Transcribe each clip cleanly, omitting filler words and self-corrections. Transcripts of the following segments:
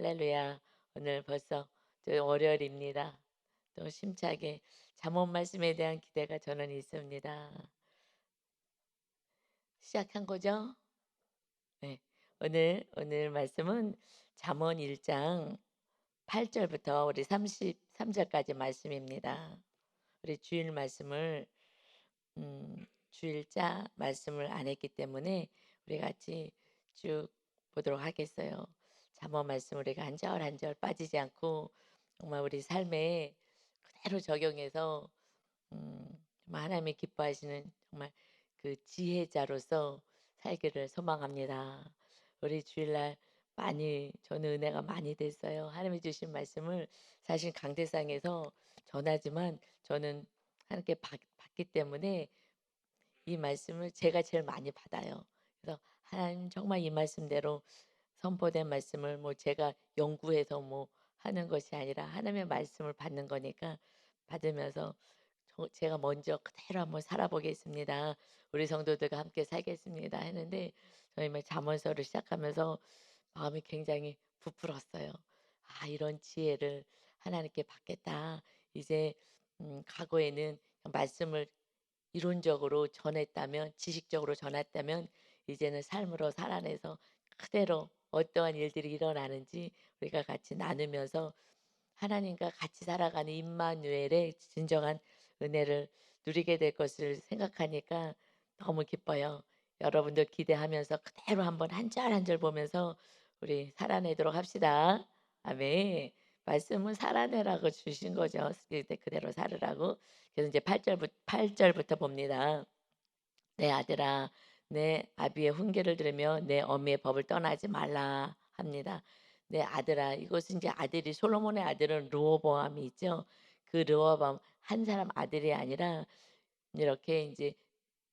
할렐루야. 오늘 벌써 또 월요일입니다. 또 심차게 잠언 말씀에 대한 기대가 저는 있습니다. 시작한 거죠? 네. 오늘 말씀은 잠언 1장 8 절부터 우리 33 절까지 말씀입니다. 우리 주일자 말씀을 안 했기 때문에 우리 같이 쭉 보도록 하겠어요. 잠언 말씀 우리가 한 절 한 절 빠지지 않고 정말 우리 삶에 그대로 적용해서 정말 하나님이 기뻐하시는 정말 그 지혜자로서 살기를 소망합니다. 우리 주일날 많이 저는 은혜가 많이 됐어요. 하나님이 주신 말씀을 사실 강대상에서 전하지만 저는 하나님께 받기 때문에 이 말씀을 제가 제일 많이 받아요. 그래서 하나님 정말 이 말씀대로 선포된 말씀을 뭐 제가 연구해서 뭐 하는 것이 아니라 하나님의 말씀을 받는 거니까 받으면서 제가 먼저 그대로 한번 살아보겠습니다. 우리 성도들과 함께 살겠습니다. 했는데 저희 막 잠언서를 시작하면서 마음이 굉장히 부풀었어요. 아, 이런 지혜를 하나님께 받겠다. 이제 과거에는 말씀을 이론적으로 전했다면, 지식적으로 전했다면 이제는 삶으로 살아내서 그대로 어떠한 일들이 일어나는지 우리가 같이 나누면서 하나님과 같이 살아가는 임마누엘의 진정한 은혜를 누리게 될 것을 생각하니까 너무 기뻐요. 여러분들 기대하면서 그대로 한번 한 절 한 절 보면서 우리 살아내도록 합시다. 아멘. 말씀은 살아내라고 주신 거죠. 그대로 살으라고. 그래서 이제 8절부터 봅니다. 내 아들아, 내 아비의 훈계를 들으며 내 어미의 법을 떠나지 말라 합니다. 내 아들아, 이것은 이제 아들이 솔로몬의 아들은 르호보암이 있죠. 그 르호보암 한 사람 아들이 아니라 이렇게 이제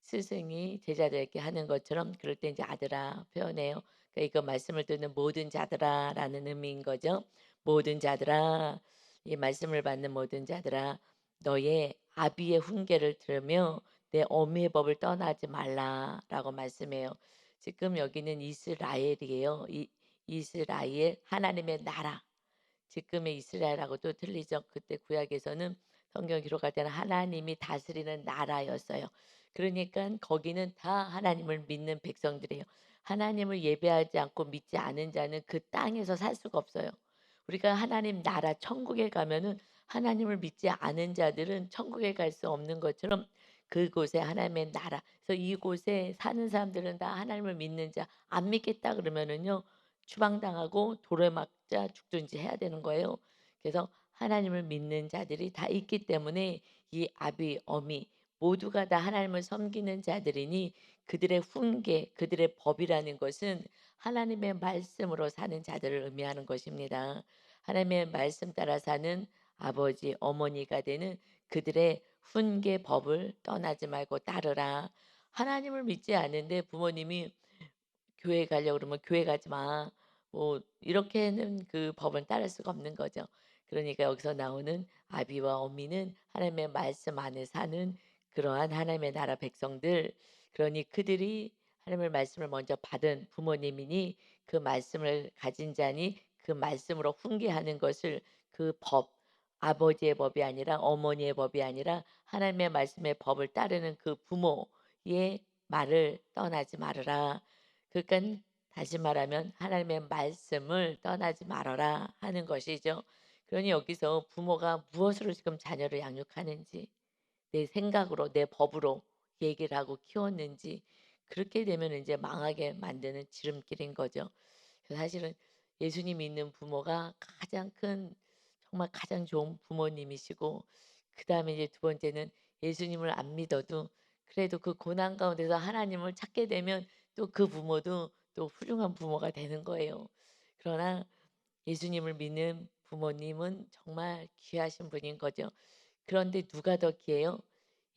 스승이 제자들에게 하는 것처럼 그럴 때 이제 아들아 표현해요. 그러니까 이거 말씀을 듣는 모든 자들아라는 의미인 거죠. 모든 자들아, 이 말씀을 받는 모든 자들아, 너의 아비의 훈계를 들으며 내 어미의 법을 떠나지 말라라고 말씀해요. 지금 여기는 이스라엘이에요. 이스라엘 하나님의 나라. 지금의 이스라엘하고도 틀리죠. 그때 구약에서는 성경 기록할 때는 하나님이 다스리는 나라였어요. 그러니까 거기는 다 하나님을 믿는 백성들이에요. 하나님을 예배하지 않고 믿지 않은 자는 그 땅에서 살 수가 없어요. 우리가 하나님 나라 천국에 가면은 하나님을 믿지 않은 자들은 천국에 갈 수 없는 것처럼 그곳에 하나님의 나라. 그래서 이곳에 사는 사람들은 다 하나님을 믿는 자, 안 믿겠다 그러면은요. 추방당하고 돌에 맞자 죽든지 해야 되는 거예요. 그래서 하나님을 믿는 자들이 다 있기 때문에 이 아비, 어미 모두가 다 하나님을 섬기는 자들이니 그들의 훈계, 그들의 법이라는 것은 하나님의 말씀으로 사는 자들을 의미하는 것입니다. 하나님의 말씀 따라 사는 아버지, 어머니가 되는 그들의 훈계 법을 떠나지 말고 따르라. 하나님을 믿지 않는데 부모님이 교회 가려고 그러면 "교회 가지 마." 뭐 이렇게는 그 법은 따를 수가 없는 거죠. 그러니까 여기서 나오는 아비와 어미는 하나님의 말씀 안에 사는 그러한 하나님의 나라 백성들, 그러니 그들이 하나님의 말씀을 먼저 받은 부모님이니 그 말씀을 가진 자니 그 말씀으로 훈계하는 것을 그 법, 아버지의 법이 아니라 어머니의 법이 아니라 하나님의 말씀의 법을 따르는 그 부모의 말을 떠나지 말으라. 그러니깐 다시 말하면 하나님의 말씀을 떠나지 말아라 하는 것이죠. 그러니 여기서 부모가 무엇으로 지금 자녀를 양육하는지, 내 생각으로 내 법으로 얘기를 하고 키웠는지, 그렇게 되면 이제 망하게 만드는 지름길인 거죠. 그래서 사실은 예수님 믿는 부모가 가장 큰 정말 가장 좋은 부모님이시고, 그다음에 이제 두 번째는 예수님을 안 믿어도 그래도 그 고난 가운데서 하나님을 찾게 되면 또 그 부모도 또 훌륭한 부모가 되는 거예요. 그러나 예수님을 믿는 부모님은 정말 귀하신 분인 거죠. 그런데 누가 더 귀해요?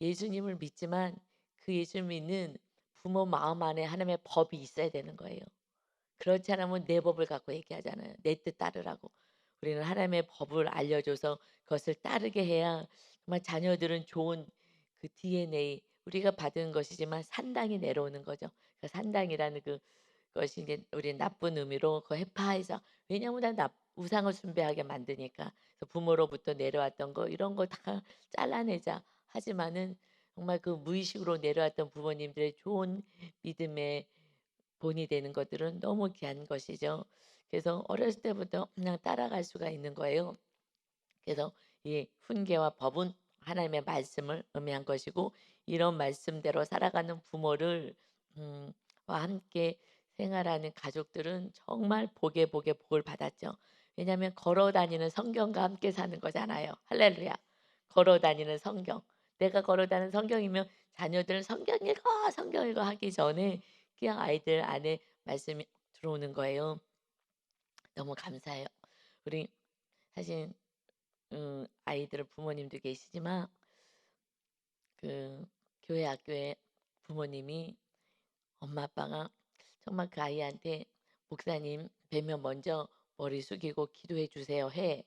예수님을 믿지만 그 예수 믿는 부모 마음 안에 하나님의 법이 있어야 되는 거예요. 그렇지 않으면 내 법을 갖고 얘기하잖아요. 내 뜻 따르라고. 우리는 하나님의 법을 알려줘서 그것을 따르게 해야 정말 자녀들은 좋은 그 DNA 우리가 받은 것이지만 산당이 내려오는 거죠. 그 산당이라는 그것이 이제 우리 나쁜 의미로 그 해파에서 왜냐하면 나 우상을 숭배하게 만드니까. 그래서 부모로부터 내려왔던 거 이런 거 다 잘라내자. 하지만은 정말 그 무의식으로 내려왔던 부모님들의 좋은 믿음의 본이 되는 것들은 너무 귀한 것이죠. 그래서 어렸을 때부터 그냥 따라갈 수가 있는 거예요. 그래서 이 훈계와 법은 하나님의 말씀을 의미한 것이고, 이런 말씀대로 살아가는 부모를 와 함께 생활하는 가족들은 정말 복에 복에 복을 받았죠. 왜냐하면 걸어 다니는 성경과 함께 사는 거잖아요. 할렐루야. 걸어 다니는 성경. 내가 걸어 다니는 성경이면 자녀들은 성경 읽어, 성경 읽어 하기 전에 그냥 아이들 안에 말씀이 들어오는 거예요. 너무 감사해요. 우리 사실 아이들 부모님도 계시지만 그 교회 학교에 부모님이 엄마 아빠가 정말 그 아이한테 "목사님 뵈면 먼저 머리 숙이고 기도해 주세요." 해.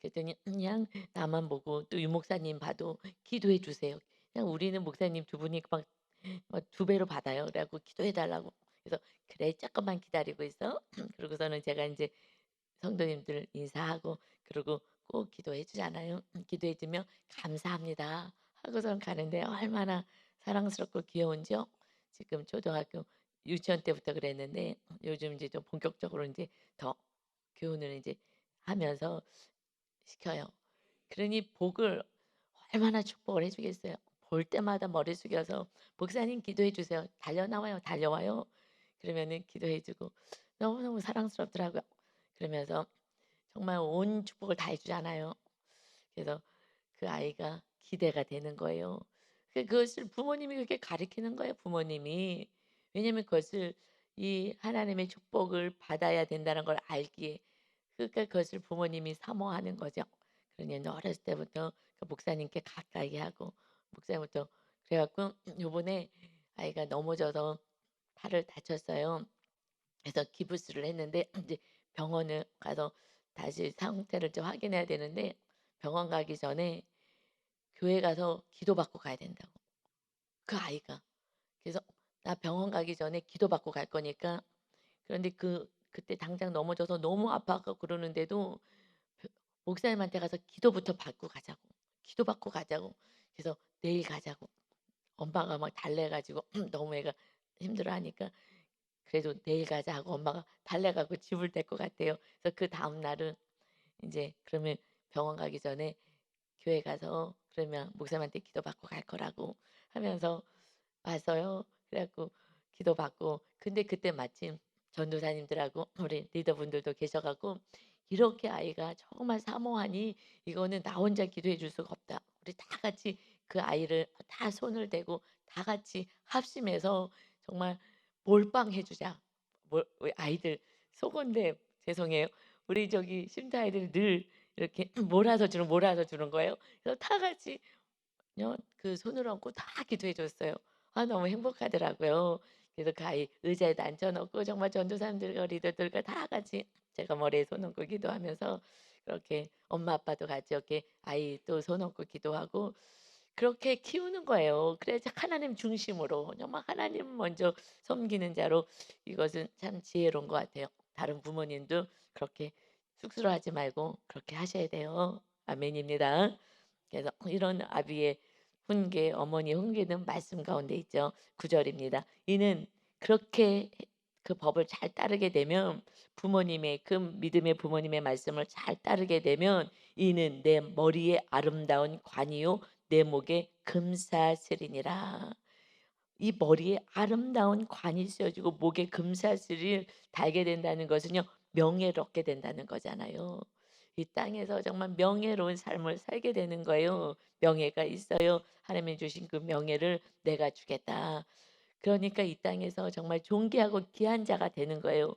그랬더니 그냥 나만 보고 또 유목사님 봐도 "기도해 주세요." 그냥 우리는 목사님 두 분이 막 두 배로 받아요. 그래 갖고 기도해 달라고. 그래서 "그래 쪼끔만 기다리고 있어." 그러고서는 제가 인제 성도님들 인사하고 그러고 꼭 기도해 주잖아요. 기도해 주면 "감사합니다." 하고선 가는데 얼마나 사랑스럽고 귀여운지요. 지금 초등학교 유치원 때부터 그랬는데 요즘 이제 좀 본격적으로 인제 더 교훈을 인제 하면서 시켜요. 그러니 복을 얼마나 축복을 해 주겠어요. 볼 때마다 머리 숙여서 "목사님 기도해 주세요." 달려 나와요, 달려와요. 그러면은 기도해 주고 너무너무 사랑스럽더라고요. 그러면서 정말 온 축복을 다 해 주잖아요. 그래서 그 아이가 기대가 되는 거예요. 그것을 부모님이 그렇게 가르치는 거예요, 부모님이. 왜냐하면 그것을 이 하나님의 축복을 받아야 된다는 걸 알기에, 그러니까 그것을 부모님이 사모하는 거죠. 그러니 어렸을 때부터 그 목사님께 가까이 하고 목사님부터 그래 갖고 요번에 아이가 넘어져서 팔을 다쳤어요. 그래서 기부스를 했는데 이제 병원을 가서 다시 상태를 좀 확인해야 되는데, 병원 가기 전에 교회 가서 기도받고 가야 된다고, 그 아이가. 그래서 "나 병원 가기 전에 기도받고 갈 거니까." 그런데 그때 당장 넘어져서 너무 아파하고 그러는데도 그 목사님한테 가서 기도부터 받고 가자고. 기도받고 가자고. 그래서 "내일 가자고." 엄마가 막 달래 가지고 너무 애가 힘들어하니까 그래도 "내일 가자." 하고 엄마가 달래 갖고 집을 데리고 갔대요. 그래서 그다음 날은 인제 그러면 병원 가기 전에 교회 가서 그러면 목사님한테 기도받고 갈 거라고 하면서 와서요. 그래 갖고 기도받고, 근데 그때 마침 전도사님들하고 우리 리더분들도 계셔 갖고 "이렇게 아이가 정말 사모하니 이거는 나 혼자 기도해 줄 수가 없다. 우리 다 같이 그 아이를 다 손을 대고 다 같이 합심해서 정말 몰빵해 주자." 우리 아이들 속은데 죄송해요. 우리 저기 쉼터 아이들이 늘 이렇게 몰아서 주는 거예요. 그래서 다 같이 그 손을 얹고 다 기도해 줬어요. 너무 행복하더라고요. 그래서 그 아이 의자에다 앉혀 놓고 정말 전도사님들과 리더들과 다 같이 제가 머리에 손 얹고 기도하면서 그렇게 엄마 아빠도 같이 이렇게 아이 또 손 얹고 기도하고 그렇게 키우는 거예요. 그래야지 하나님 중심으로 정말 하나님 먼저 섬기는 자로. 이것은 참 지혜로운 것 같아요. 다른 부모님도 그렇게 쑥스러워하지 말고 그렇게 하셔야 돼요. 아멘입니다. 그래서 이런 아비의 훈계, 어머니의 훈계는 말씀 가운데 있죠. 9 절입니다. "이는 그렇게 그 법을 잘 따르게 되면, 부모님의 그 믿음의 부모님의 말씀을 잘 따르게 되면 이는 내 머리에 아름다운 관이요 내 목에 금사슬이니라." 이 머리에 아름다운 관이 씌워지고 목에 금사슬을 달게 된다는 것은요, 명예를 얻게 된다는 거잖아요. 이 땅에서 정말 명예로운 삶을 살게 되는 거예요. 명예가 있어요. 하나님이 주신 그 명예를 "내가 주겠다." 그러니까 이 땅에서 정말 존귀하고 귀한 자가 되는 거예요.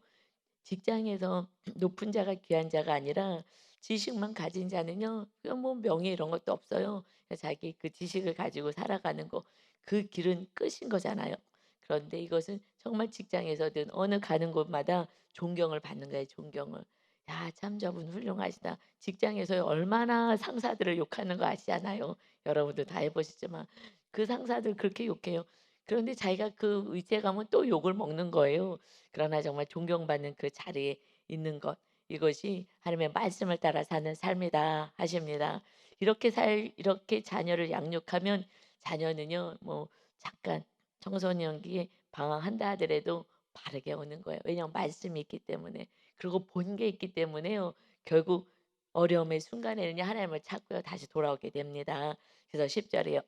직장에서 높은 자가 귀한 자가 아니라 지식만 가진 자는요, 그냥 뭐 명예 이런 것도 없어요. 그냥 자기 그 지식을 가지고 살아가는 거, 그 길은 끝인 거잖아요. 그런데 이것은 정말 직장에서든 어느 가는 곳마다 존경을 받는 거예요, 존경을. "야 참 저분 훌륭하시다." 직장에서 얼마나 상사들을 욕하는 거 아시잖아요. 여러분도 다 해 보시지만 그 상사들 그렇게 욕해요. 그런데 자기가 그 위치에 가면 또 욕을 먹는 거예요. 그러나 정말 존경받는 그 자리에 있는 것. 이것이 하나님의 말씀을 따라 사는 삶이다 하십니다. 이렇게 자녀를 양육하면 자녀는요 뭐 잠깐 청소년기에 방황한다 하더라도 바르게 오는 거예요. 왜냐하면 말씀이 있기 때문에. 그리고 본 게 있기 때문에요. 결국 어려움의 순간에는요 하나님을 찾고요 다시 돌아오게 됩니다. 그래서 10 절에요.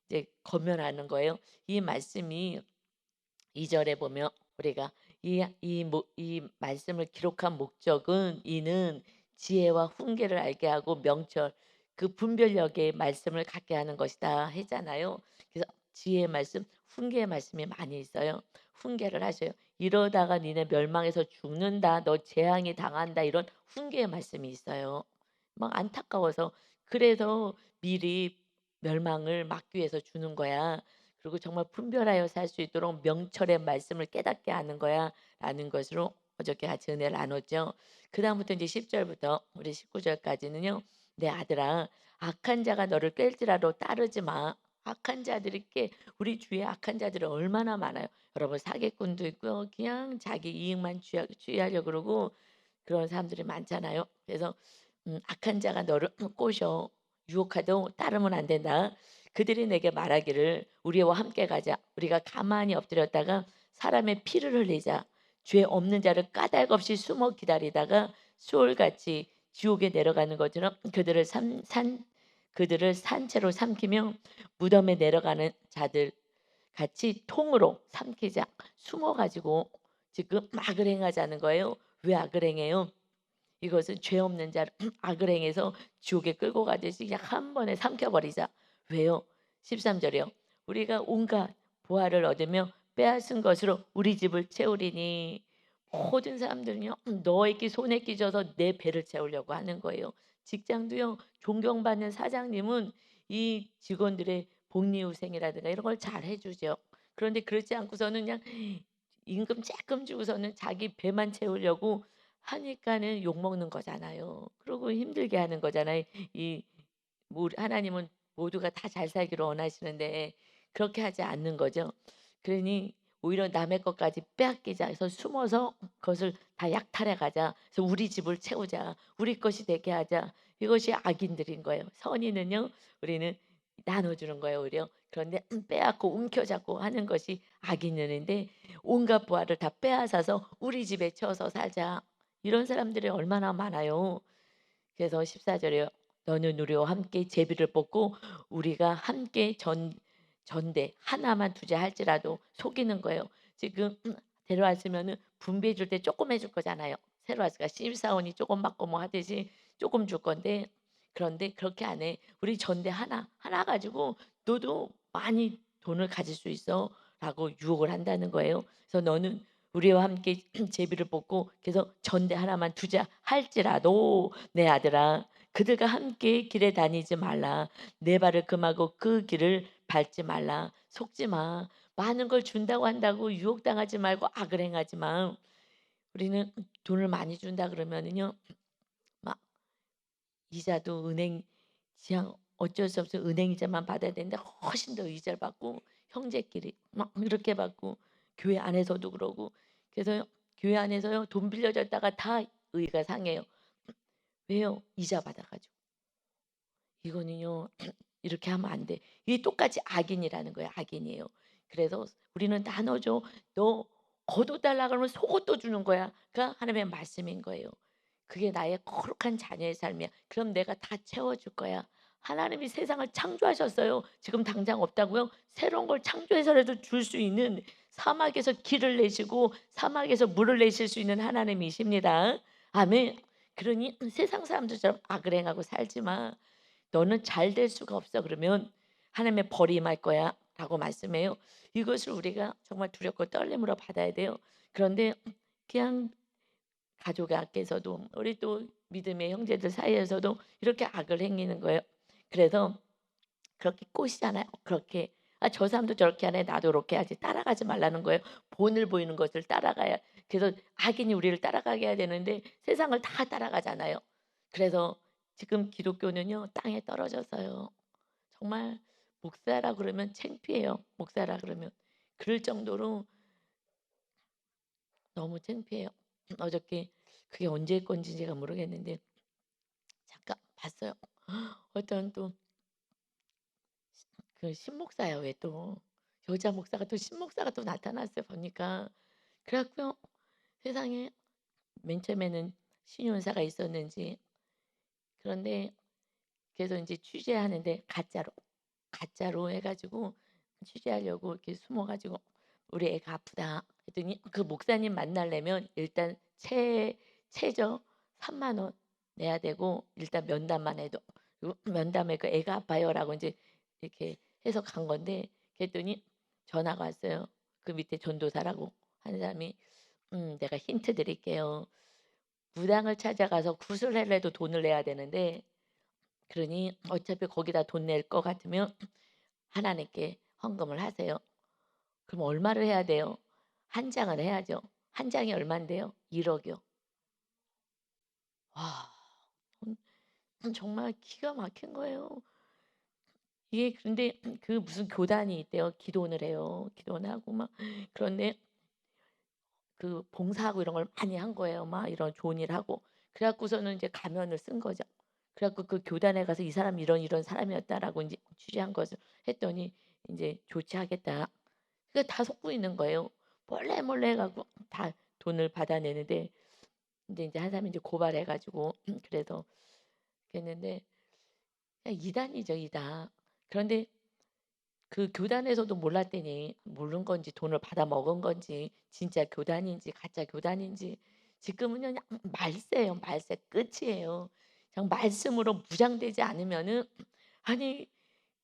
이제 권면하는 거예요. 이 말씀이 2 절에 보면 우리가 이 말씀을 기록한 목적은 이는 지혜와 훈계를 알게 하고 명철 그 분별력의 말씀을 갖게 하는 것이다 했잖아요. 그래서 지혜의 말씀, 훈계의 말씀이 많이 있어요. 훈계를 하셔요. "이러다가 니네 멸망해서 죽는다. 너 재앙이 당한다." 이런 훈계의 말씀이 있어요. 막 안타까워서 그래서 미리 멸망을 막기 위해서 주는 거야. 그리고 정말 분별하여 살 수 있도록 명철의 말씀을 깨닫게 하는 거야라는 것으로 어저께 같이 은혜를 나눴죠. 그다음부터 이제 10 절부터 우리 19 절까지는요. "내 아들아 악한 자가 너를 깰지라도 따르지 마." 악한 자들이 우리 주위에 악한 자들이 얼마나 많아요. 여러분 사기꾼도 있고요. 그냥 자기 이익만 취하려고 그러고 그런 사람들이 많잖아요. 그래서 악한 자가 너를 꼬셔 유혹하도 따르면 안 된다. 그들이 내게 말하기를 우리와 함께 가자. 우리가 가만히 엎드렸다가 사람의 피를 흘리자. 죄 없는 자를 까닭없이 숨어 기다리다가 수월같이 지옥에 내려가는 것처럼 그들을 산채로 삼키며 무덤에 내려가는 자들 같이 통으로 삼키자. 숨어 가지고 지금 악을 행하자는 거예요. 왜 악을 행해요? 이것은 죄 없는 자를 악을 행해서 지옥에 끌고 가듯이 그냥 한 번에 삼켜 버리자. 왜요? 13 절이요. "우리가 온갖 보화를 얻으며 빼앗은 것으로 우리 집을 채우리니." 모든 사람들은요. 너에게 손에 끼져서 내 배를 채우려고 하는 거예요. 직장도요. 존경받는 사장님은 이 직원들의 복리후생이라든가 이런 걸 잘 해 주죠. 그런데 그렇지 않고서는 그냥 임금 쬐끔 주고서는 자기 배만 채우려고 하니까는 욕먹는 거잖아요. 그러고 힘들게 하는 거잖아요. 이 하나님은 모두가 다 잘 살기를 원하시는데 그렇게 하지 않는 거죠. 그러니 오히려 남의 것까지 빼앗기자 해서 숨어서 그것을 다 약탈해 가자. 그래서 우리 집을 채우자. 우리 것이 되게 하자. 이것이 악인들인 거예요. 선인은요. 우리는 나눠주는 거예요 오히려. 그런데 빼앗고 움켜잡고 하는 것이 악인들인데 온갖 부활을 다 빼앗아서 우리 집에 쳐서 살자. 이런 사람들이 얼마나 많아요. 그래서 14 절에요. "너는 우리와 함께 제비를 뽑고 우리가 함께 전대 하나만 두자 할지라도." 속이는 거예요. 지금 데려왔으면은 분배해 줄 때 쪼끔 해줄 거잖아요. 새로 왔으니까 신입사원이 쪼금 받고 뭐 하듯이 쪼금 줄 건데 그런데 그렇게 안 해. "우리 전대 하나 가지고 너도 많이 돈을 가질 수 있어."라고 유혹을 한다는 거예요. 그래서 "너는 우리와 함께 제비를 뽑고 그래서 전대 하나만 두자 할지라도 내 아들아 그들과 함께 길에 다니지 말라. 내 발을 금하고 그 길을 밟지 말라. 속지 마. 많은 걸 준다고 한다고 유혹당하지 말고 악을 행하지 마." 우리는 돈을 많이 준다 그러면은요. 막 이자도 은행 그냥 어쩔 수 없이 은행 이자만 받아야 되는데 훨씬 더 이자를 받고 형제끼리 막 이렇게 받고 교회 안에서도 그러고 그래서 교회 안에서요 돈 빌려줬다가 다 의가 상해요. 왜요? 이자 받아 가지고. 이거는요 이렇게 하면 안 돼. 이게 똑같이 악인이라는 거예요. 악인이에요. 그래서 우리는 나눠줘. 너 겉옷 달라 그러면 속옷도 주는 거야. 그러니까 하나님의 말씀인 거예요. 그게 나의 거룩한 자녀의 삶이야. 그럼 내가 다 채워줄 거야. 하나님이 세상을 창조하셨어요. 지금 당장 없다고요? 새로운 걸 창조해서라도 줄 수 있는 사막에서 길을 내시고 사막에서 물을 내실 수 있는 하나님이십니다. 아멘. 그러니 세상 사람들처럼 악을 행하고 살지 마. "너는 잘 될 수가 없어." 그러면 하나님의 벌이 임할 거야라고 말씀해요. 이것을 우리가 정말 두렵고 떨림으로 받아야 돼요. 그런데 그냥 가족 앞에서도 우리 또 믿음의 형제들 사이에서도 이렇게 악을 행하는 거예요. 그래서 그렇게 꼬시잖아요. 그렇게 '아 저 사람도 저렇게 하네. 나도 그렇게 해야지.' 따라가지 말라는 거예요. 본을 보이는 것을 따라가야 그래서 악인이 우리를 따라가게 해야 되는데 세상을 다 따라가잖아요. 그래서 지금 기독교는요 땅에 떨어져서요. 정말 목사라 그러면 창피해요. 목사라 그러면. 그럴 정도로 너무 창피해요. 어저께 그게 언제 건지 제가 모르겠는데 잠깐 봤어요. 어떤 또 그 신목사야 왜 또. 여자 목사가 또 신목사가 또 나타났어요 보니까. 그래 갖고요. 세상에 맨 처음에는 신윤사가 있었는지 그런데 그래서 인제 취재하는데 가짜로 해 가지고 취재하려고 이렇게 숨어 가지고 "우리 애가 아프다." 했더니 그 목사님 만나려면 일단 최저 3만 원 내야 되고 일단 면담만 해도 그리고 면담에 그 "애가 아파요."라고 인제 이렇게 해서 간 건데 그랬더니 전화가 왔어요. 그 밑에 전도사라고 하는 사람이 "내가 힌트 드릴게요. 무당을 찾아가서 구슬하려도 돈을 내야 되는데 그러니 어차피 거기다 돈 낼 것 같으면 하나님께 헌금을 하세요." 그럼 얼마를 해야 돼요? 한 장을 해야죠. 한 장이 얼만데요? 1억 이요. 와. 정말 기가 막힌 거예요. 이게 그런데 그 무슨 교단이 있대요. 기도원을 해요. 기도원을 하고 막 그런데 그 봉사하고 이런 걸 많이 한 거예요. 막 이런 좋은 일 하고. 그래 갖고서는 이제 가면을 쓴 거죠. 그래 갖고 그 교단에 가서 "이 사람이 이런 사람이었다."라고 인제 취재한 것을 했더니 인제 "조치하겠다." 그러니까 다 속고 있는 거예요. 몰래 해 갖고 다 돈을 받아내는데 근데 인제 한 사람이 인제 고발해 가지고 그래서 그랬는데 그냥 이단이죠, 이단. 그런데 그 교단에서도 몰랐더니 모른 건지 돈을 받아 먹은 건지 진짜 교단인지 가짜 교단인지 지금은요 그냥 말세예요. 말세 끝이에요. 그냥 말씀으로 무장되지 않으면은 아니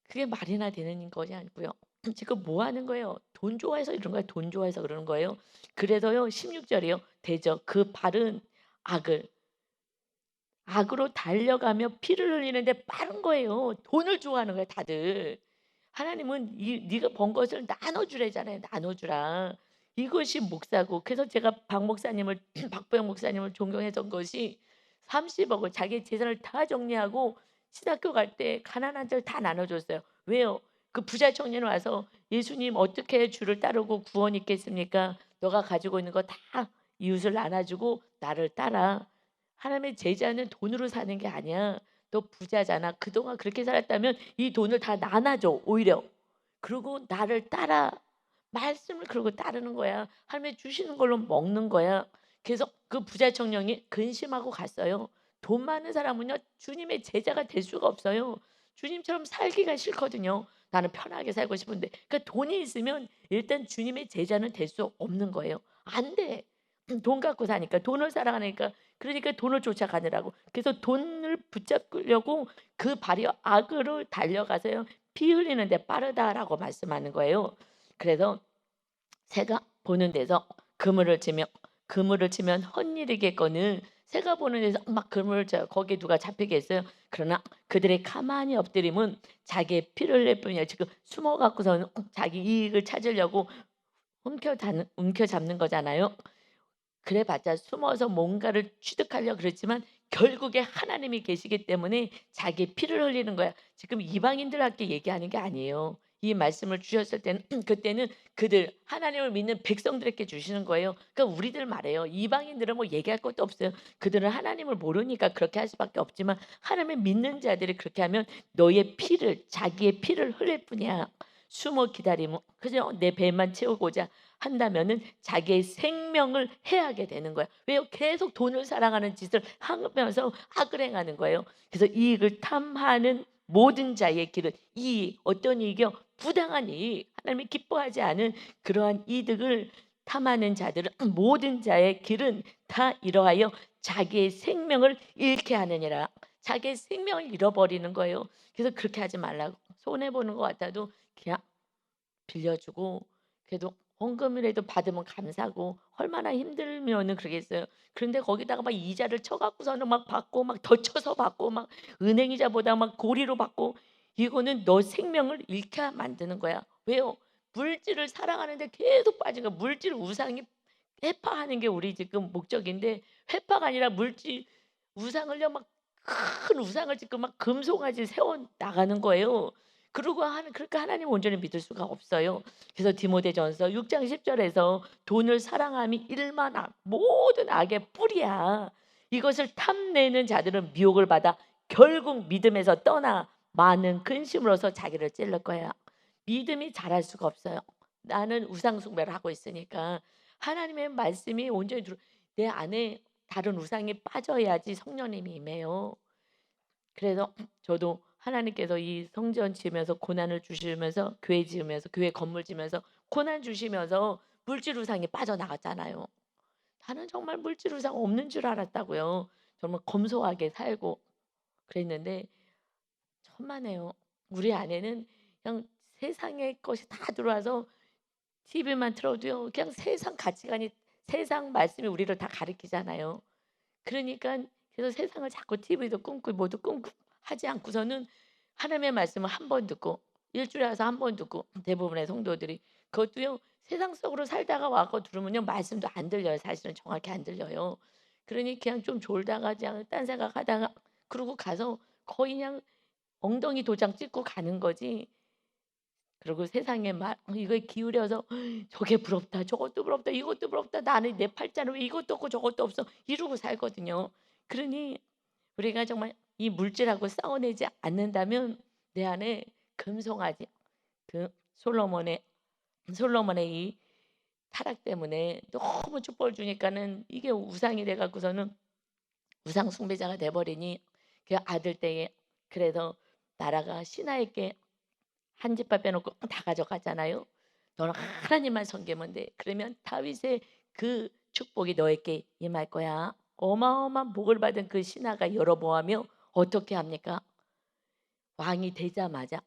그게 말이나 되는 것이 아니고요. 지금 뭐 하는 거예요? 돈 좋아해서 이런 거예요. 돈 좋아해서 그러는 거예요. 그래서요 16 절이요. 되죠. 그 발은 악을 악으로 달려가며 피를 흘리는데 빠른 거예요. 돈을 좋아하는 거예요 다들. 하나님은 이 네가 번 것을 나눠 주래잖아요. 나눠 주라. 이것이 목사고 그래서 제가 박 목사님을 박보영 목사님을 존경했던 것이 30억을 자기 재산을 다 정리하고 신학교 갈 때 가난한 자를 다 나눠 줬어요. 왜요? 그 부자 청년이 와서 "예수님 어떻게 주를 따르고 구원이 있겠습니까? 너가 가지고 있는 거 다 이웃을 나눠 주고 나를 따라." 하나님의 제자는 돈으로 사는 게 아니야. 너 부자잖아. 그동안 그렇게 살았다면 이 돈을 다 나눠 줘 오히려. 그리고 나를 따라. 말씀을 그러고 따르는 거야. 하나님이 주시는 걸로 먹는 거야. 그래서 그 부자 청년이 근심하고 갔어요. 돈 많은 사람은요 주님의 제자가 될 수가 없어요. 주님처럼 살기가 싫거든요. 나는 편하게 살고 싶은데. 그러니까 돈이 있으면 일단 주님의 제자는 될 수 없는 거예요. 안 돼. 돈 갖고 사니까. 돈을 사랑하니까. 그러니까 돈을 쫓아가느라고. 그래서 돈을 붙잡으려고 그 발이 악으로 달려가서요. "피 흘리는 데 빠르다."라고 말씀하는 거예요. 그래서 새가 보는 데서 그물을 치면 헛일이겠거늘 새가 보는 데서 막 그물을 쳐요. 거기에 누가 잡히겠어요? 그러나 그들의 가만히 엎드림은 자기의 피를 흘릴 뿐이에요. 지금 숨어 갖고서는 자기 이익을 찾으려고 움켜잡는 거잖아요. 그래 봤자 숨어서 뭔가를 취득하려고 그랬지만 결국에 하나님이 계시기 때문에 자기의 피를 흘리는 거야. 지금 이방인들한테 얘기하는 게 아니에요. 이 말씀을 주셨을 때는 그때는 그들 하나님을 믿는 백성들에게 주시는 거예요. 그러니까 우리들 말이에요. 이방인들은 뭐 얘기할 것도 없어요. 그들은 하나님을 모르니까 그렇게 할 수밖에 없지만 하나님을 믿는 자들이 그렇게 하면 너의 피를 자기의 피를 흘릴 뿐이야. 숨어 기다리면 그죠? 내 배만 채우고자 한다면은 자기의 생명을 해하게 되는 거야. 왜요? 계속 돈을 사랑하는 짓을 하면서 악을 행하는 거예요. 그래서 이익을 탐하는 모든 자의 길은 이익, 어떤 이익이요? 부당한 이익, 하나님이 기뻐하지 않은 그러한 이득을 탐하는 자들은 모든 자의 길은 다 이러하여 자기의 생명을 잃게 하느니라. 자기의 생명을 잃어버리는 거예요. 그래서 그렇게 하지 말라고. 손해 보는 것 같아도 그냥 빌려주고 그래도 헌금이라도 받으면 감사하고 얼마나 힘들면은 그러겠어요. 그런데 거기다가 막 이자를 쳐 갖고서는 막 받고 막 더 쳐서 받고 막 은행이자보다 막 고리로 받고 이거는 너 생명을 잃게 만드는 거야. 왜요? 물질을 사랑하는데 계속 빠진 거야. 물질 우상이 회파하는 게 우리 지금 목적인데 회파가 아니라 물질 우상을요 막 큰 우상을 짓고 막 금송아지 세워 나가는 거예요. 그러고 하는 그러니까 하나님 온전히 믿을 수가 없어요. 그래서 디모데전서 6장 10절에서 돈을 사랑함이 일만 악 모든 악의 뿌리야. 이것을 탐내는 자들은 미혹을 받아 결국 믿음에서 떠나 많은 근심으로서 자기를 찔러 거야. 믿음이 자랄 수가 없어요. 나는 우상 숭배를 하고 있으니까 하나님의 말씀이 온전히 내 안에 다른 우상이 빠져야지 성령님이 임해요. 그래서 저도 하나님께서 이 성전 지으면서 고난을 주시면서 교회 지으면서 교회 건물 지으면서 고난 주시면서 물질 우상이 빠져나갔잖아요. 나는 정말 물질 우상 없는 줄 알았다고요. 정말 검소하게 살고 그랬는데 천만에요. 우리 안에는 그냥 세상의 것이 다 들어와서 TV만 틀어도요. 그냥 세상 가치관이 세상 말씀이 우리를 다 가리키잖아요. 그러니까 그래서 세상을 자꾸 TV도 끊고 뭐도 끊고 하지 않고서는 하나님의 말씀을 한 번 듣고 일 주일에 와서 한 번 듣고 대부분의 성도들이 그것도요. 세상 속으로 살다가 와서 들으면요. 말씀도 안 들려요. 사실은 정확히 안 들려요. 그러니 그냥 좀 졸다가 그냥 딴 생각하다가 그러고 가서 거의 그냥 엉덩이 도장 찍고 가는 거지. 그리고 세상의 말 이거에 기울여서 저게 부럽다. 저것도 부럽다. 이것도 부럽다. 나는 내 팔자는 왜 이것도 없고 저것도 없어. 이러고 살거든요. 그러니 우리가 정말 이 물질하고 싸워내지 않는다면 내 안에 금송아지 그 솔로몬의 이 타락 때문에 너무 축복을 주니까는 이게 우상이 돼 갖고서는 우상 숭배자가 돼 버리니 그 아들 때에 그래서 나라가 신하에게 한 집밥 빼놓고 다 가져가잖아요. 너는 하나님만 섬기면 돼. 그러면 다윗의 그 축복이 너에게 임할 거야. 어마어마한 복을 받은 그 신하가 여러보암이요. 어떻게 합니까? 왕이 되자마자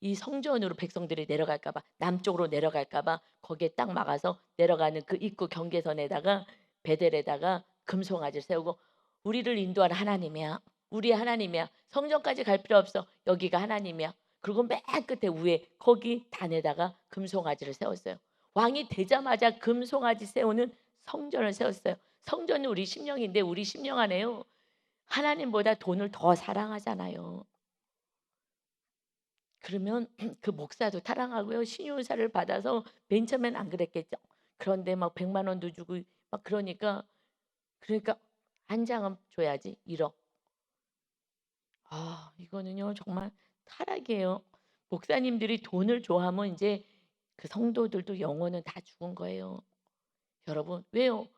이 성전으로 백성들이 내려갈까 봐 남쪽으로 내려갈까 봐 거기에 딱 막아서 내려가는 그 입구 경계선에다가 베델에다가 금송아지를 세우고 우리를 인도하는 하나님이야. 우리의 하나님이야. 성전까지 갈 필요 없어. 여기가 하나님이야. 그리고 맨 끝에 위에 거기 단에다가 금송아지를 세웠어요. 왕이 되자마자 금송아지 세우는 성전을 세웠어요. 성전은 우리 심령인데 우리 심령 안에요. 하나님보다 돈을 더 사랑하잖아요. 그러면 그 목사도 타락하고요. 신용사를 받아서 맨 처음엔 안 그랬겠죠. 그런데 막 100만 원도 주고 막 그러니까 한 장은 줘야지 1억. 아 이거는요 정말 타락이에요. 목사님들이 돈을 좋아하면 이제 그 성도들도 영혼은 다 죽은 거예요. 여러분 왜요?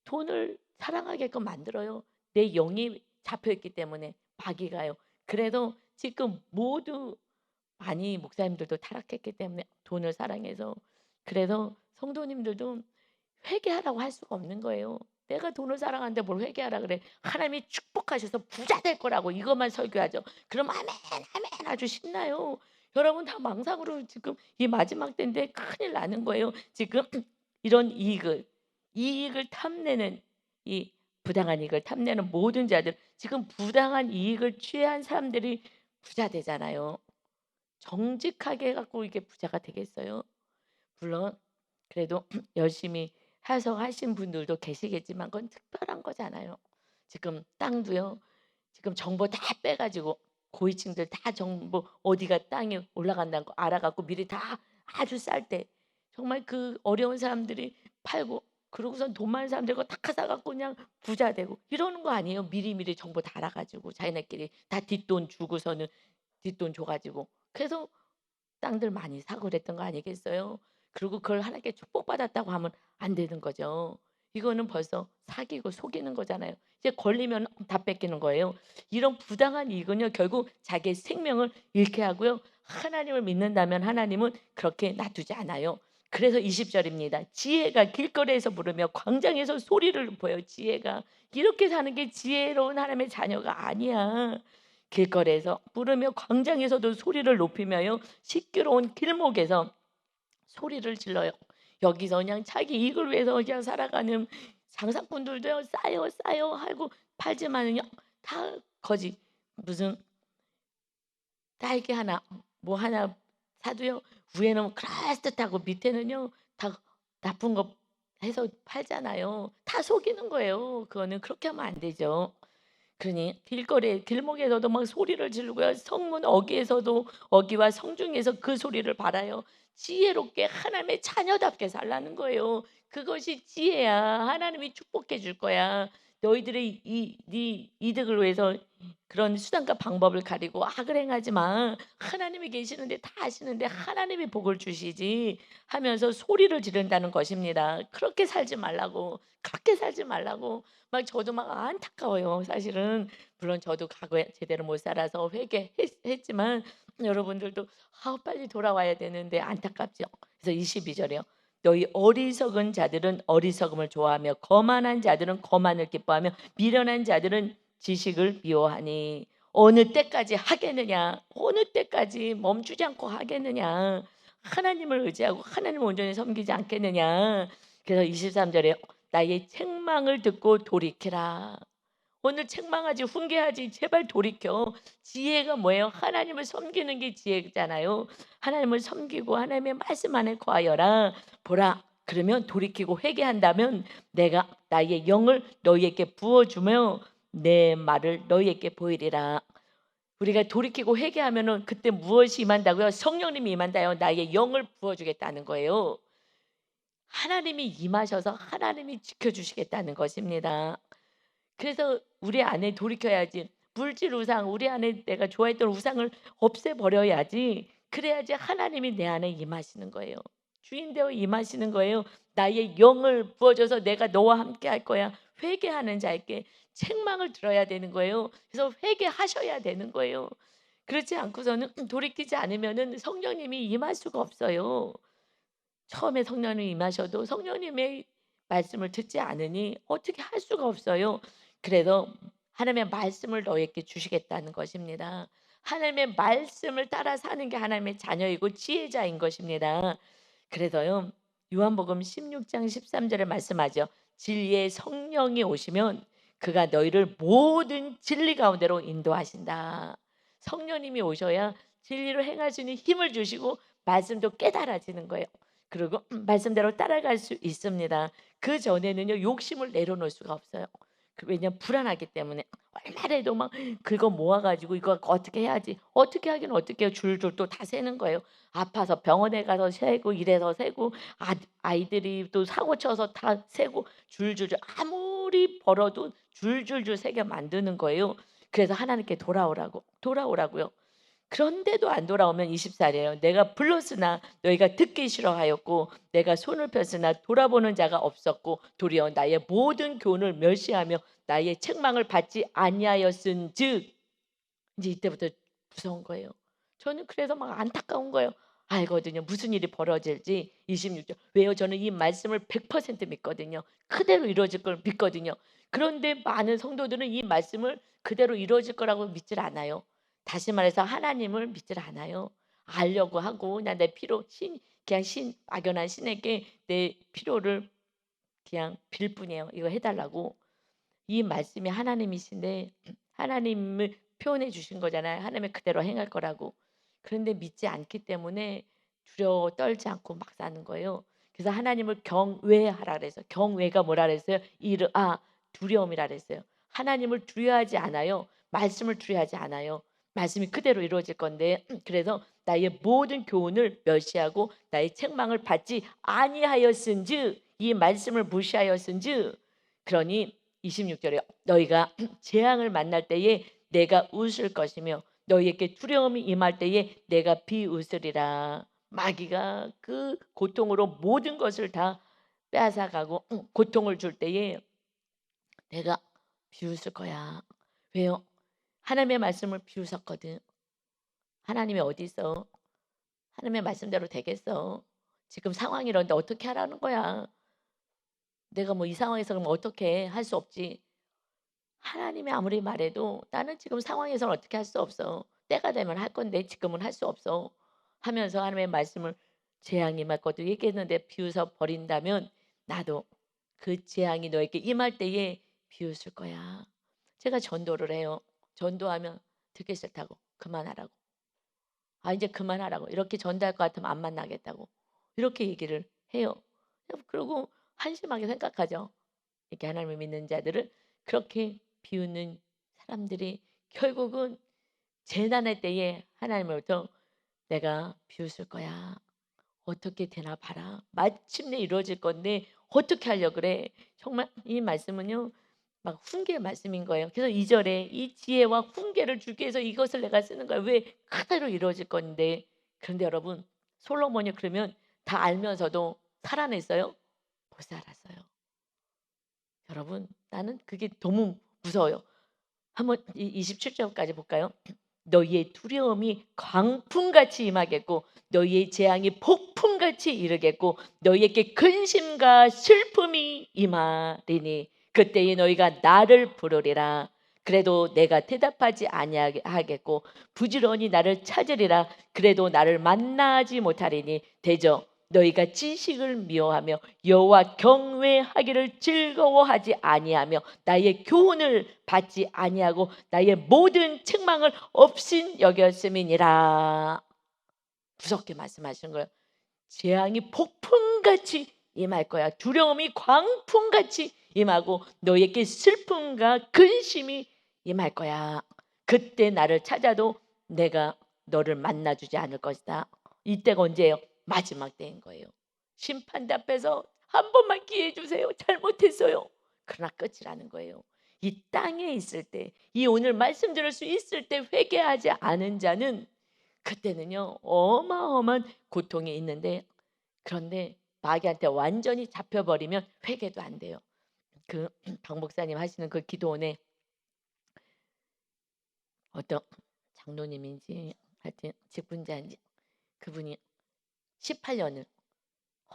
돈을 사랑하게끔 만들어요. 내 영이 잡혀 있기 때문에 마귀가요. 그래도 지금 모두 많이 목사님들도 타락했기 때문에 돈을 사랑해서 그래서 성도님들도 회개하라고 할 수가 없는 거예요. 내가 돈을 사랑하는데 뭘 회개하라 그래. 하나님이 축복하셔서 부자 될 거라고 이것만 설교하죠. 그럼 아멘 아멘 아주 신나요. 여러분 다 망상으로 지금 이 마지막 때인데 큰일 나는 거예요. 지금 이런 이익을 탐내는 이 부당한 이익을 탐내는 모든 자들 지금 부당한 이익을 취한 사람들이 부자 되잖아요. 정직하게 해 갖고 이게 부자가 되겠어요? 물론 그래도 열심히 해서 하신 분들도 계시겠지만 그건 특별한 거잖아요. 지금 땅도요. 지금 정보 다 빼 가지고 고위층들 다 정보 어디가 땅이 올라간다는 거 알아 갖고 미리 다 아주 쌀 때 정말 그 어려운 사람들이 팔고 그러고선 돈 많은 사람들 거 다 사 갖고 그냥 부자 되고 이러는 거 아니에요. 미리미리 정보 다 알아 가지고 자기네끼리 다 뒷돈 주고서는 뒷돈 줘 가지고. 그래서 땅들 많이 사고 그랬던 거 아니겠어요? 그리고 그걸 하나님께 축복받았다고 하면 안 되는 거죠. 이거는 벌써 사기고 속이는 거잖아요. 이제 걸리면 다 뺏기는 거예요. 이런 부당한 이익은요 결국 자기의 생명을 잃게 하고요. 하나님을 믿는다면 하나님은 그렇게 놔두지 않아요. 그래서 20절입니다. 지혜가 길거리에서 부르며 광장에서 소리를 높여요. 지혜가 이렇게 사는 게 지혜로운 하나님의 자녀가 아니야. 길거리에서 부르며 광장에서도 소리를 높이며요. 시끄러운 길목에서 소리를 질러요. 여기서 그냥 자기 이익을 위해서 그냥 살아가는 장사꾼들도요. 싸요 싸요 하고 팔지만은요. 다 거짓. 무슨 딸기 하나 뭐 하나 사도요. 위에는 그럴듯하고 밑에는요. 다 나쁜 거 해서 팔잖아요. 다 속이는 거예요. 그거는 그렇게 하면 안 되죠. 그러니 길거리에 길목에서도 막 소리를 지르고요. 성문 어귀에서도 어귀와 성중에서 그 소리를 발하여 지혜롭게 하나님의 자녀답게 살라는 거예요. 그것이 지혜야. 하나님이 축복해 줄 거야. 너희들의 네 이득을 위해서 그런 수단과 방법을 가리고 악을 행하지 마. 하나님이 계시는데 다 아시는데 하나님이 복을 주시지 하면서 소리를 지른다는 것입니다. 그렇게 살지 말라고. 그렇게 살지 말라고. 막 저도 막 안타까워요. 사실은 물론 저도 과거에 제대로 못 살아서 회개했지만 여러분들도 빨리 돌아와야 되는데 안타깝죠. 그래서 22절이요. 너희 어리석은 자들은 어리석음을 좋아하며 거만한 자들은 거만을 기뻐하며 미련한 자들은 지식을 미워하니 어느 때까지 하겠느냐? 어느 때까지 멈추지 않고 하겠느냐? 하나님을 의지하고 하나님을 온전히 섬기지 않겠느냐? 그래서 23절에 나의 책망을 듣고 돌이키라. 오늘 책망하지 훈계하지 제발 돌이켜. 지혜가 뭐예요? 하나님을 섬기는 게 지혜잖아요. 하나님을 섬기고 하나님의 말씀 안에 거하여라. 보라. 그러면 돌이키고 회개한다면 내가 나의 영을 너희에게 부어주며 내 말을 너희에게 보이리라. 우리가 돌이키고 회개하면은 그때 무엇이 임한다고요? 성령님이 임한다요. 나의 영을 부어주겠다는 거예요. 하나님이 임하셔서 하나님이 지켜주시겠다는 것입니다. 그래서 우리 안에 돌이켜야지. 물질 우상, 우리 안에 내가 좋아했던 우상을 없애버려야지. 그래야지 하나님이 내 안에 임하시는 거예요. 주인 되어 임하시는 거예요. 나의 영을 부어줘서 내가 너와 함께 할 거야. 회개하는 자에게 책망을 들어야 되는 거예요. 그래서 회개하셔야 되는 거예요. 그렇지 않고서는 돌이키지 않으면은 성령님이 임할 수가 없어요. 처음에 성령님이 임하셔도 성령님의 말씀을 듣지 않으니 어떻게 할 수가 없어요. 그래서 하나님의 말씀을 너에게 주시겠다는 것입니다. 하나님의 말씀을 따라 사는 게 하나님의 자녀이고 지혜자인 것입니다. 그래서요. 요한복음 16장 13절에 말씀하죠. 진리의 성령이 오시면 그가 너희를 모든 진리 가운데로 인도하신다. 성령님이 오셔야 진리로 행할 수 있는 힘을 주시고 말씀도 깨달아지는 거예요. 그리고 말씀대로 따라갈 수 있습니다. 그 전에는요 욕심을 내려놓을 수가 없어요. 왜냐면 불안하기 때문에 얼마나 해도 막 그거 모아가지고 이거 어떻게 해야지 어떻게 하긴 어떻게 해요. 줄줄 또 다 세는 거예요. 아파서 병원에 가서 세고 이래서 세고 아이들이 또 사고 쳐서 다 세고 줄줄줄 아무리 벌어도 줄줄줄 세게 만드는 거예요. 그래서 하나님께 돌아오라고요. 그런데도 안 돌아오면 24절이에요. 내가 불렀으나 너희가 듣기 싫어하였고 내가 손을 폈으나 돌아보는 자가 없었고 도리어 나의 모든 교훈을 멸시하며 나의 책망을 받지 아니하였은즉 이제 이때부터 무서운 거예요. 저는 그래서 막 안타까운 거예요. 알거든요. 무슨 일이 벌어질지 26절. 왜요? 저는 이 말씀을 100% 믿거든요. 그대로 이루어질 걸 믿거든요. 그런데 많은 성도들은 이 말씀을 그대로 이루어질 거라고 믿질 않아요. 다시 말해서 하나님을 믿질 않아요. 알려고 하고 그냥 내 필요 그냥 막연한 신에게 내 필요를 그냥 빌 뿐이에요. 이거 해달라고. 이 말씀이 하나님이신데 하나님을 표현해 주신 거잖아요. 하나님의 그대로 행할 거라고. 그런데 믿지 않기 때문에 두려워 떨지 않고 막 사는 거예요. 그래서 하나님을 경외하라 그래서 경외가 뭐라 그랬어요? 두려움이라 그랬어요. 하나님을 두려워하지 않아요. 말씀을 두려워하지 않아요. 말씀이 그대로 이루어질 건데 그래서 나의 모든 교훈을 멸시하고 나의 책망을 받지 아니하였은즉 이 말씀을 무시하였은즉 그러니 26절에 너희가 재앙을 만날 때에 내가 웃을 것이며 너희에게 두려움이 임할 때에 내가 비웃으리라. 마귀가 그 고통으로 모든 것을 다 빼앗아가고 고통을 줄 때에 내가 비웃을 거야. 왜요? 하나님의 말씀을 비웃었거든. 하나님이 어디 있어? 하나님의 말씀대로 되겠어? 지금 상황이 이런데 어떻게 하라는 거야? 내가 뭐 이 상황에서 그럼 어떻게 할 수 없지? 하나님이 아무리 말해도 나는 지금 상황에서는 어떻게 할 수 없어. 때가 되면 할 건데 지금은 할 수 없어. 하면서 하나님의 말씀을 재앙이 임할 것도 얘기했는데 비웃어 버린다면 나도 그 재앙이 너에게 임할 때에 비웃을 거야. 제가 전도를 해요. 전도하면 듣기 싫다고 그만하라고. 이제 그만하라고. 이렇게 전도할 것 같으면 안 만나겠다고. 이렇게 얘기를 해요. 그리고 한심하게 생각하죠. 이렇게 하나님을 믿는 자들을 그렇게 비웃는 사람들이 결국은 재난의 때에 하나님으로부터 내가 비웃을 거야. 어떻게 되나 봐라. 마침내 이루어질 건데 어떻게 하려고 그래. 정말 이 말씀은요. 막 훈계 말씀인 거예요. 그래서 2 절에 "이 지혜와 훈계를 주기 위해서 이것을 내가 쓰는 거야." 왜 그대로 이루어질 건데. 그런데 여러분, 솔로몬이 그러면 다 알면서도 살아냈어요? 못 살았어요. 여러분, 나는 그게 너무 무서워요. 한번 이 27 절까지 볼까요? "너희의 두려움이 광풍같이 임하겠고 너희의 재앙이 폭풍같이 이르겠고 너희에게 근심과 슬픔이 임하리니 그때에 너희가 나를 부르리라. 그래도 내가 대답하지 아니하겠고 부지런히 나를 찾으리라. 그래도 나를 만나지 못하리니 대저 너희가 지식을 미워하며 여호와 경외하기를 즐거워하지 아니하며 나의 교훈을 받지 아니하고 나의 모든 책망을 없인 여겼음이니라." 무섭게 말씀하시는 거예요. 재앙이 폭풍같이 임할 거야. 두려움이 광풍같이 임하고 너에게 슬픔과 근심이 임할 거야. 그때 나를 찾아도 내가 너를 만나주지 않을 것이다. 이때가 언제예요? 마지막 때인 거예요. 심판대 앞에서 한 번만 기회 주세요. 잘못했어요. 그러나 끝이라는 거예요. 이 땅에 있을 때, 이 오늘 말씀 들을 수 있을 때 회개하지 않은 자는 그때는요 어마어마한 고통이 있는데, 그런데 마귀한테 완전히 잡혀버리면 회개도 안 돼요. 그 박 목사님 하시는 그 기도원에 어떤 장로님인지 하여튼 직분자인지 그분이 18년을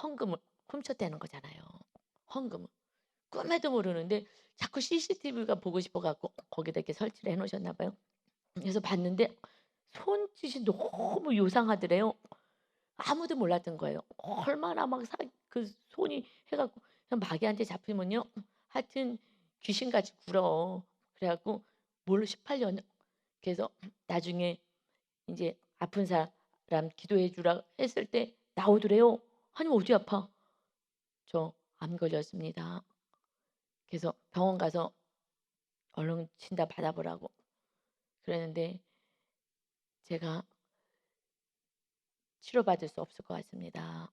헌금을 훔쳤다는 거잖아요. 헌금을 꿈에도 모르는데 자꾸 CCTV가 보고 싶어 갖고 거기다 이렇게 설치를 해 놓으셨나 봐요. 그래서 봤는데 손짓이 너무 요상하더래요. 아무도 몰랐던 거예요. 얼마나 막 그 손이 해 갖고 그냥 마귀한테 잡히면요 하여튼 귀신같이 굴어. 그래 갖고 뭘로 18년. 그래서 나중에 인제 아픈 사람 기도해 주라 했을 때 나오더래요. "아니 어디 아파?" "저 암 걸렸습니다." 그래서 병원 가서 얼른 진단 받아 보라고 그랬는데 제가 "치료받을 수 없을 것 같습니다."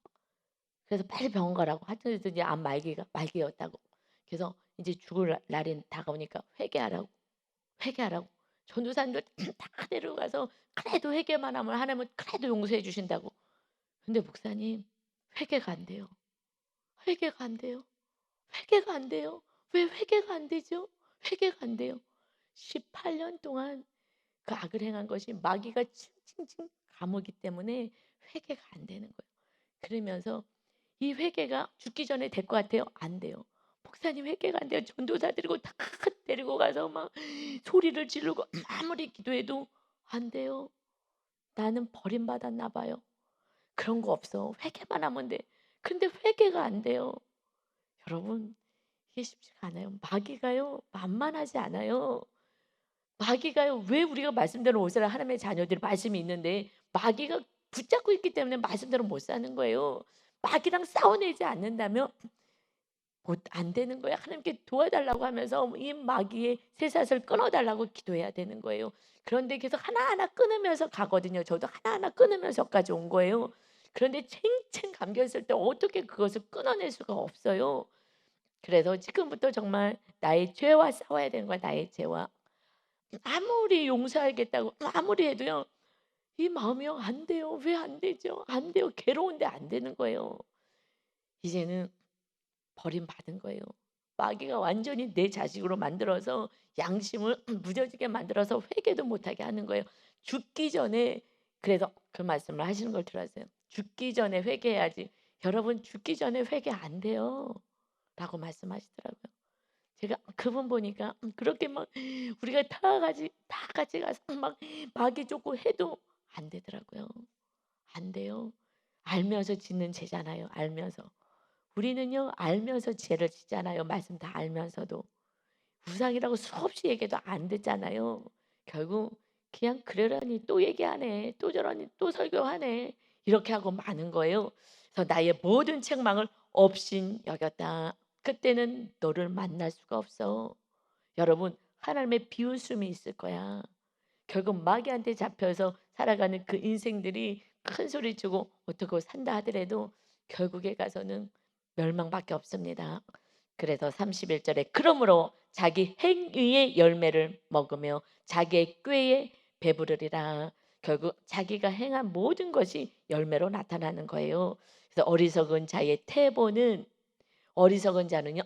그래서 빨리 병원 가라고. 하여튼 그래서 이제 암 말기가 말기였다고. 그래서 이제 죽을 날이 다가오니까 회개하라고, 회개하라고. 전도사님들 다 데려가서 그래도 회개만 하면 하나님은 그래도 용서해 주신다고. 근데 목사님 회개가 안 돼요. 회개가 안 돼요. 회개가 안 돼요. 왜 회개가 안 되죠? 회개가 안 돼요. 18년 동안 그 악을 행한 것이 마귀가 칭칭칭 감으기 때문에 회개가 안 되는 거예요. 그러면서 이 회개가 죽기 전에 될 것 같아요? 안 돼요. 목사님 회개가 안 돼요. 전도사 데리고 다 데리고 가서 막 소리를 지르고 아무리 기도해도 안 돼요. 나는 버림받았나 봐요. 그런 거 없어. 회개만 하면 돼. 근데 회개가 안 돼요. 여러분, 이게 쉽지가 않아요. 마귀가요 만만하지 않아요. 마귀가요 왜 우리가 말씀대로 못 살아. 하나님의 자녀들이 말씀이 있는데 마귀가 붙잡고 있기 때문에 말씀대로 못 사는 거예요. 마귀랑 싸워내지 않는다면 못 안 되는 거예요. 하나님께 도와달라고 하면서 이 마귀의 쇠사슬 끊어달라고 기도해야 되는 거예요. 그런데 계속 하나하나 끊으면서 가거든요. 저도 하나하나 끊으면서까지 온 거예요. 그런데 챙챙 감겨 있을 때 어떻게 그것을 끊어낼 수가 없어요. 그래서 지금부터 정말 나의 죄와 싸워야 되는 거야, 나의 죄와. 아무리 용서하겠다고 아무리 해도요. 이 마음이요 안 돼요. 왜 안 되죠? 안 돼요. 괴로운데 안 되는 거예요. 이제는 버림받은 거예요. 마귀가 완전히 내 자식으로 만들어서 양심을 무뎌지게 만들어서 회개도 못하게 하는 거예요. 죽기 전에. 그래서 그 말씀을 하시는 걸 들었어요. "죽기 전에 회개해야지." 여러분 죽기 전에 회개 안 돼요. 라고 말씀하시더라고요. 제가 그분 보니까 그렇게 막 우리가 다 같이 가서 막 마귀 쫓고 해도 안 되더라고요. 안 돼요. 알면서 짓는 죄잖아요, 알면서. 우리는요 알면서 죄를 짓잖아요. 말씀 다 알면서도. 우상이라고 수없이 얘기해도 안 듣잖아요. 결국 그냥 그러려니 또 얘기하네. 또 저러니 또 설교하네. 이렇게 하고 마는 거예요. 그래서 나의 모든 책망을 없인 여겼다. 그때는 너를 만날 수가 없어. 여러분, 하나님의 비웃음이 있을 거야. 결국 마귀한테 잡혀서 살아가는 그 인생들이 큰 소리 치고 어떻게 산다 하더라도 결국에 가서는 멸망밖에 없습니다. 그래서 31절에 "그러므로 자기 행위의 열매를 먹으며 자기의 꾀에 배부르리라. 결국 자기가 행한 모든 것이 열매로 나타나는 거예요. 그래서 어리석은 자의 태보는, 어리석은 자는요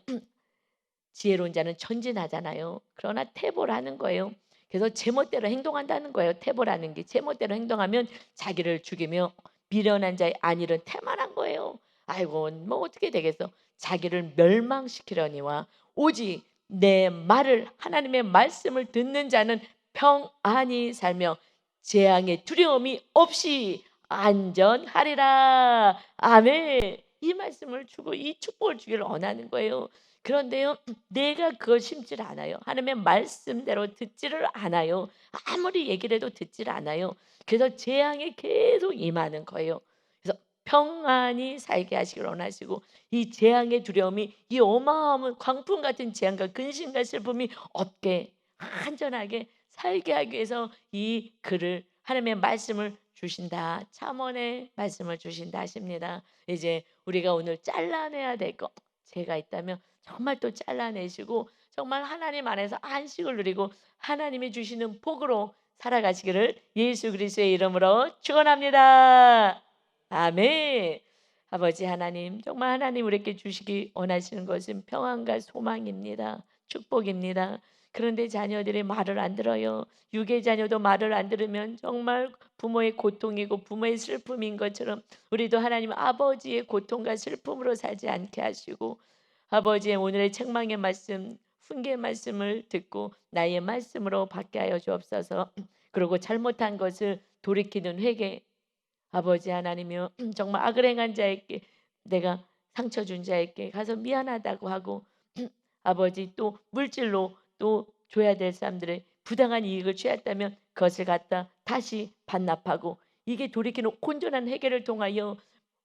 지혜로운 자는 전진하잖아요. 그러나 태보라는 거예요. 그래서 제멋대로 행동한다는 거예요. 태보라는 게 제멋대로 행동하면 자기를 죽이며 미련한 자의 안일은 태만한 거예요. 아이고 뭐 어떻게 되겠어. 자기를 멸망시키려니와 오직 내 말을, 하나님의 말씀을 듣는 자는 평안히 살며 재앙의 두려움이 없이 안전하리라. 아멘. 이 말씀을 주고 이 축복을 주기를 원하는 거예요. 그런데요 내가 그걸 심지를 않아요. 하나님의 말씀대로 듣지를 않아요. 아무리 얘기를 해도 듣지를 않아요. 그래서 재앙이 계속 임하는 거예요. 그래서 평안히 살게 하시길 원하시고 이 재앙의 두려움이, 이 어마어마한 광풍 같은 재앙과 근심과 슬픔이 없게 안전하게 살게 하기 위해서 이 글을, 하나님의 말씀을 주신다. 잠언의 말씀을 주신다 하십니다. 이제 우리가 오늘 잘라내야 될 거 제가 있다면 정말 또 잘라내시고 정말 하나님 안에서 안식을 누리고 하나님이 주시는 복으로 살아가시기를 예수 그리스도의 이름으로 축원합니다. 아멘. 아버지 하나님, 정말 하나님 우리에게 주시기 원하시는 것은 평안과 소망입니다. 축복입니다. 그런데 자녀들이 말을 안 들어요. 유괴 자녀도 말을 안 들으면 정말 부모의 고통이고 부모의 슬픔인 것처럼 우리도 하나님 아버지의 고통과 슬픔으로 살지 않게 하시고, 아버지의 오늘의 책망의 말씀, 훈계의 말씀을 듣고 나의 말씀으로 받게 하여 주옵소서. 그리고 잘못한 것을 돌이키는 회개, 아버지 하나님이여 정말 악을 행한 자에게, 내가 상처 준 자에게 가서 미안하다고 하고 아버지 또 물질로 또 줘야 될 사람들의 부당한 이익을 취했다면 그것을 갖다 다시 반납하고, 이게 돌이키는 온전한 회개를 통하여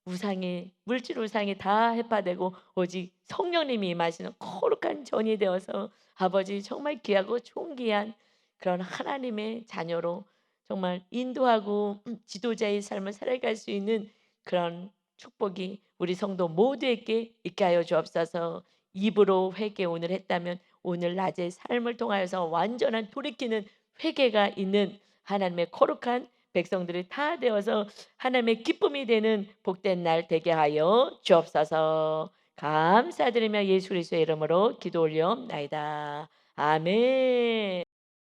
우상이, 물질 우상이 다 해파되고 오직 성령님이 임하시는 거룩한 전이 되어서 아버지 정말 귀하고 존귀한 그런 하나님의 자녀로 정말 인도하고 지도자의 삶을 살아갈 수 있는 그런 축복이 우리 성도 모두에게 있게 하여 주옵소서. 입으로 회개 오늘 했다면 오늘 낮의 삶을 통하여서 완전한 돌이키는 회개가 있는 하나님의 거룩한 백성들이 다 되어서 하나님의 기쁨이 되는 복된 날 되게 하여 주옵소서. 감사드리며 예수 그리스도의 이름으로 기도 올려옵나이다. 아멘.